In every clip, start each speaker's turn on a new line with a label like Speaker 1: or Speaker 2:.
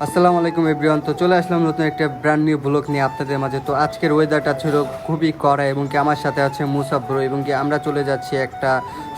Speaker 1: আসসালামু আলাইকুম এভরিওয়ান। তো চলে আসলাম নতুন একটা ব্র্যান্ড নিউ ব্লগ নিয়ে আপনাদের মাঝে। তো আজকের ওয়েদারটা ছিল খুবই কড়া এবং কি আমার সাথে আছে মুসাব ব্রো এবং কি আমরা চলে যাচ্ছি একটা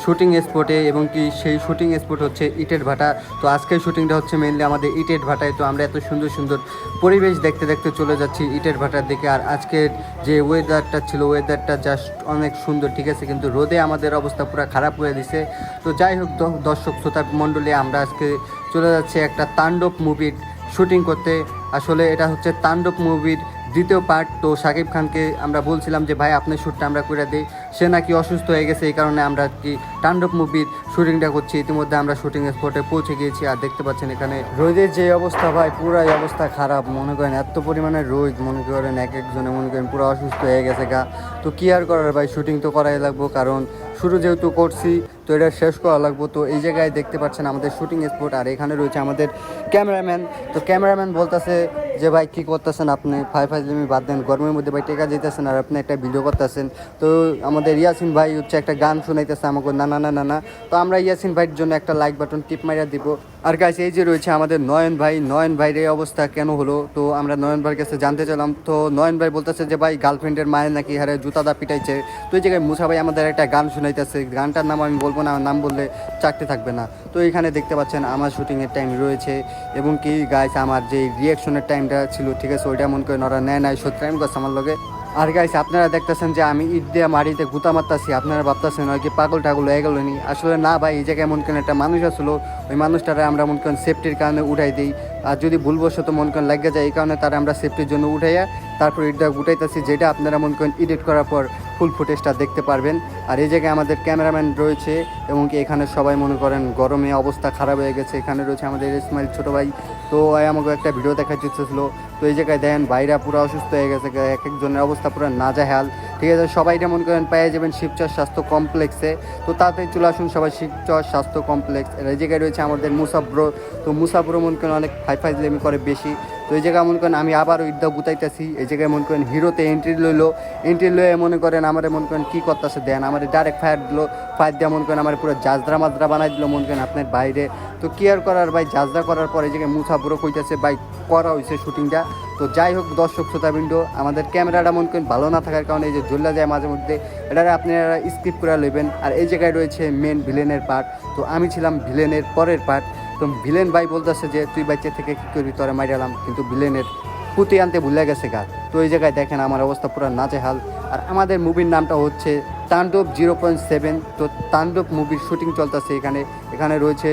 Speaker 1: শুটিং স্পটে এবং কি সেই শুটিং স্পট হচ্ছে ইটের ভাটা। তো আজকের শুটিংটা হচ্ছে মেনলি আমাদের ইটের ভাটায়। তো আমরা এত সুন্দর সুন্দর পরিবেশ দেখতে দেখতে চলে যাচ্ছি ইটের ভাটার দিকে। আর আজকের যে ওয়েদারটা ছিল ওয়েদারটা জাস্ট অনেক সুন্দর, ঠিক আছে, কিন্তু রোদে আমাদের অবস্থা পুরো খারাপ হয়ে দিছে। তো যাই হোক দর্শক শ্রোতা মণ্ডলী, আমরা আজকে চলে যাচ্ছি একটা তাণ্ডব মুভির শুটিং করতে। আসলে এটা হচ্ছে তাণ্ডব মুভির দ্বিতীয় পার্ট। তো শাকিব খানকে আমরা বলছিলাম যে ভাই আপনার শ্যুটটা আমরা করে দিই, সে নাকি অসুস্থ হয়ে গেছে, এই কারণে আমরা কি তাণ্ডব মুভির শুটিংটা করছি। ইতিমধ্যে আমরা শুটিং স্পটে পৌঁছে গিয়েছি। আর দেখতে পাচ্ছেন এখানে রোদের যে অবস্থা, ভাই পুরাই অবস্থা খারাপ। মনে করেন এত পরিমাণে রোদ, মনে করেন এক একজনে মনে করেন পুরো অসুস্থ হয়ে গেছে গা। তো কী আর করার ভাই, শুটিং তো করাই লাগবো, কারণ শুরু যেহেতু করছি তো এটা শেষ করা লাগবো। তো এই জায়গায় দেখতে পাচ্ছেন আমাদের শুটিং স্পট, আর এখানে রয়েছে আমাদের ক্যামেরাম্যান। তো ক্যামেরাম্যান বলতেছে যে ভাই কী করতেছেন আপনি, ফাইজলামি বাদ দেন, গরমের মধ্যে ভাই টেকা যেতেছেন আর আপনি একটা ভিডিও করতেছেন। তো আমাদের ইয়াসিন ভাই হচ্ছে একটা গান শোনাইতেছে আমাকে, না না না না না। তো আমরা ইয়াসিন ভাইয়ের জন্য একটা লাইক বাটন টিপ মারিয়া দিব। আর গাইস এই যে রয়েছে আমাদের নয়ন ভাই, নয়ন ভাইয়ের এই অবস্থা কেন হলো, তো আমরা নয়ন ভাইয়ের কাছে জানতে চাইলাম। তো নয়ন ভাই বলতেছে যে ভাই গার্লফ্রেন্ডের মায়ের নাকি হারে জুতাদা পিটাইছে। তো এই জায়গায় মুসা ভাই আমাদের একটা গান শোনাইতেছে, গানটার নাম আমি বলবো না, নাম বললে চাকতে থাকবে না। তো এখানে দেখতে পাচ্ছেন আমার শুটিংয়ের টাইম রয়েছে এবং কি গাইস আমার যে রিয়াকশনের টাইমটা ছিল, ঠিক আছে, ওইটা মন করে ওরা নেয় নাই, সত্যি টাইম করছে আমার লগে। আর গাইস আপনারা দেখতেছেন যে আমি ইট দিয়ে মাটিতে গুতা মারতাছি, আপনারা ভাবতেছেন হয় কি পাগল টাগল হয়ে গেল নি। আসলে না ভাই, এই জায়গায় মন করেন একটা মানুষ আসলো, ওই মানুষটারে আমরা মন করেন সেফটির কারণে উঠাই দিই। আর যদি ভুলবশত মন করেন লাগিয়ে যায়, এই কারণে তারা আমরা সেফটির জন্য উঠাইয়া তারপর ইট দিয়ে গুটাইতেছি, যেটা আপনারা মন করেন এডিট করার পর ফুল ফুটেজটা দেখতে পারবেন। আর এই জায়গায় আমাদের ক্যামেরাম্যান রয়েছে এবং কি এখানে সবাই মনে করেন গরমে অবস্থা খারাপ হয়ে গেছে। এখানে রয়েছে আমাদের ইসমাইল ছোটো ভাই, তো আমাকে একটা ভিডিও দেখা যেতেছিলো। তো এই জায়গায় দেখেন ভাইরা পুরো অসুস্থ হয়ে গেছে, এক একজনের অবস্থা পুরো নাজেহাল, ঠিক আছে। সবাইটা মনে করেন পেয়ে যাবেন শিবচর স্বাস্থ্য কমপ্লেক্সে। তো তাড়াতাড়ি চলে আসুন সবাই শিবচর স্বাস্থ্য কমপ্লেক্স। এই জায়গায় রয়েছে আমাদের মুসাব্রো। তো মুসাব্রো মনে করেন অনেক ফাইজলামি করে বেশি। তো এই জায়গায় মনে করেন আমি আবারও ইদ্যা গুতাইতেছি। এই জায়গায় মনে করেন হিরোতে এন্ট্রি লইলো, এন্ট্রি লয়ে মনে করেন আমার মনে করেন কী করতেছে দেন, আমার ডাইরেক্ট ফায়ার দিল, ফায়ার দেওয়া মনে করেন আমার পুরো জাজরা মাজরা বানাই দিল মনে করেন আপনার বাইরে। তো কি আর করার ভাই, জাজরা করার পরে এই জায়গায় মুসাব্রো কইতেছে ভাই করা হয়েছে শুটিংটা। তো যাই হোক দর্শক শ্রোতাবৃন্দ, আমাদের ক্যামেরাটা মনে করেন ভালো না থাকার কারণে এই যে জ্বলে যায় মাঝে মধ্যে, এটা আপনারা স্কিপ করে নেবেন। আর এই জায়গায় রয়েছে মেন ভিলেনের পার্ট, তো আমি ছিলাম ভিলেনের পরের পার্ট। তো ভিলেন ভাই বলতেছে যে তুই বাচ্চা থেকে কী করবি, তোরা মাইরালাম, কিন্তু ভিলেনের পুঁতি আনতে ভুলে গেছে গা। তো এই জায়গায় দেখেন আমার অবস্থা পুরো নাজেহাল। আর আমাদের মুভির নামটা হচ্ছে তাণ্ডব 0.7। তো তাণ্ডব মুভির শুটিং চলতেছে এখানে। এখানে রয়েছে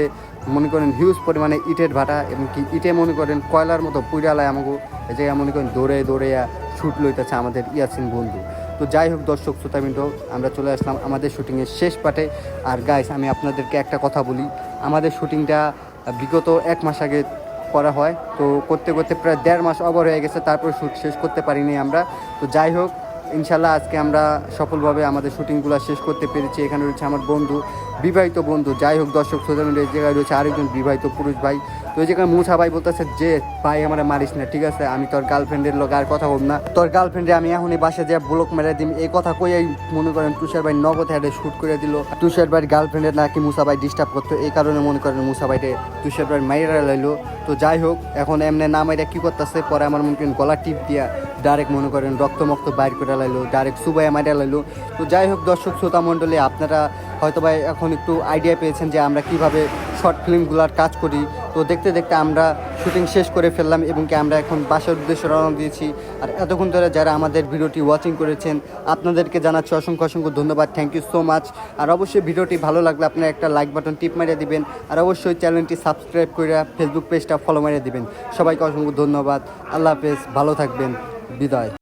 Speaker 1: মনে করেন হিউজ পরিমাণে ইটের ভাটা এবং কি ইটে মনে করেন কয়লার মতো পুইরালায় আমাকে। এই জায়গায় মনে করেন দৌড়ে দৌড়ে শ্যুট লইতেছে আমাদের ইয়াসিন বন্ধু। তো যাই হোক দর্শক শ্রোতাবৃন্দ, আমরা চলে আসলাম আমাদের শুটিংয়ের শেষ পার্টে। আর গাইস আমি আপনাদেরকে একটা কথা বলি, আমাদের শুটিংটা বিগত 1 মাস আগে করা হয়। তো করতে করতে প্রায় 1.5 মাস ওভার হয়ে গেছে, তারপর শ্যুট শেষ করতে পারিনি আমরা। তো যাই হোক ইনশাল্লাহ আজকে আমরা সফলভাবে আমাদের শুটিংগুলো শেষ করতে পেরেছি। এখানে রয়েছে আমার বন্ধু, বিবাহিত বন্ধু। যাই হোক দর্শক শ্রোতাবৃন্দ, এই জায়গায় রয়েছে আরেকজন বিবাহিত পুরুষ ভাই। তো এই জায়গায় মুসা ভাই বলতেছে যে ভাই আমার মারিস না, ঠিক আছে, আমি তোর গার্লফ্রেন্ডের লোক আর কথা বল না, তোর গার্লফ্রেন্ডে আমি এখনই বাসে যা ব্লক মেরে দিম। এই কথা কইয়াই মনে করেন তুষার ভাই নগদ হেডে শ্যুট করে দিল। তুষার ভাইয়ের গার্লফ্রেন্ডের নাকি মুসা ভাই ডিস্টার্ব করতো, এই কারণে মনে করেন মুসা ভাইকে তুষার ভাই মাইরা লাইলো। তো যাই হোক এখন এমনি না মাইরা কী করতেছে, পরে আমার মনে করেন গলা টিপ দিয়া ডাইরেক্ট মনে করেন রক্তমক্ত বাইর করে লাইলো, ডাইরেক্ট সুবাইয়া মাইরা লাইলো। তো যাই হোক দর্শক শ্রোতা মণ্ডলী, আপনারা হয়তো ভাই এখন একটু আইডিয়া পেয়েছেন যে আমরা কিভাবে শর্ট ফিল্মগুলোর কাজ করি। তো দেখতে দেখতে আমরা শুটিং শেষ করে ফেললাম এবং কি আমরা এখন বাসার উদ্দেশ্যে রওনা দিয়েছি। আর এতক্ষণ ধরে যারা আমাদের ভিডিওটি ওয়াচিং করেছেন আপনাদেরকে জানাচ্ছি অসংখ্য অসংখ্য ধন্যবাদ, থ্যাংক ইউ সো মাচ। আর অবশ্যই ভিডিওটি ভালো লাগলে আপনারা একটা লাইক বাটন টিপ মারিয়ে দিবেন। আর অবশ্যই চ্যানেলটি সাবস্ক্রাইব করে ফেসবুক পেজটা ফলো মারিয়ে দিবেন। সবাইকে অসংখ্য ধন্যবাদ, আল্লাহ হাফেজ, ভালো থাকবেন, বিদায়।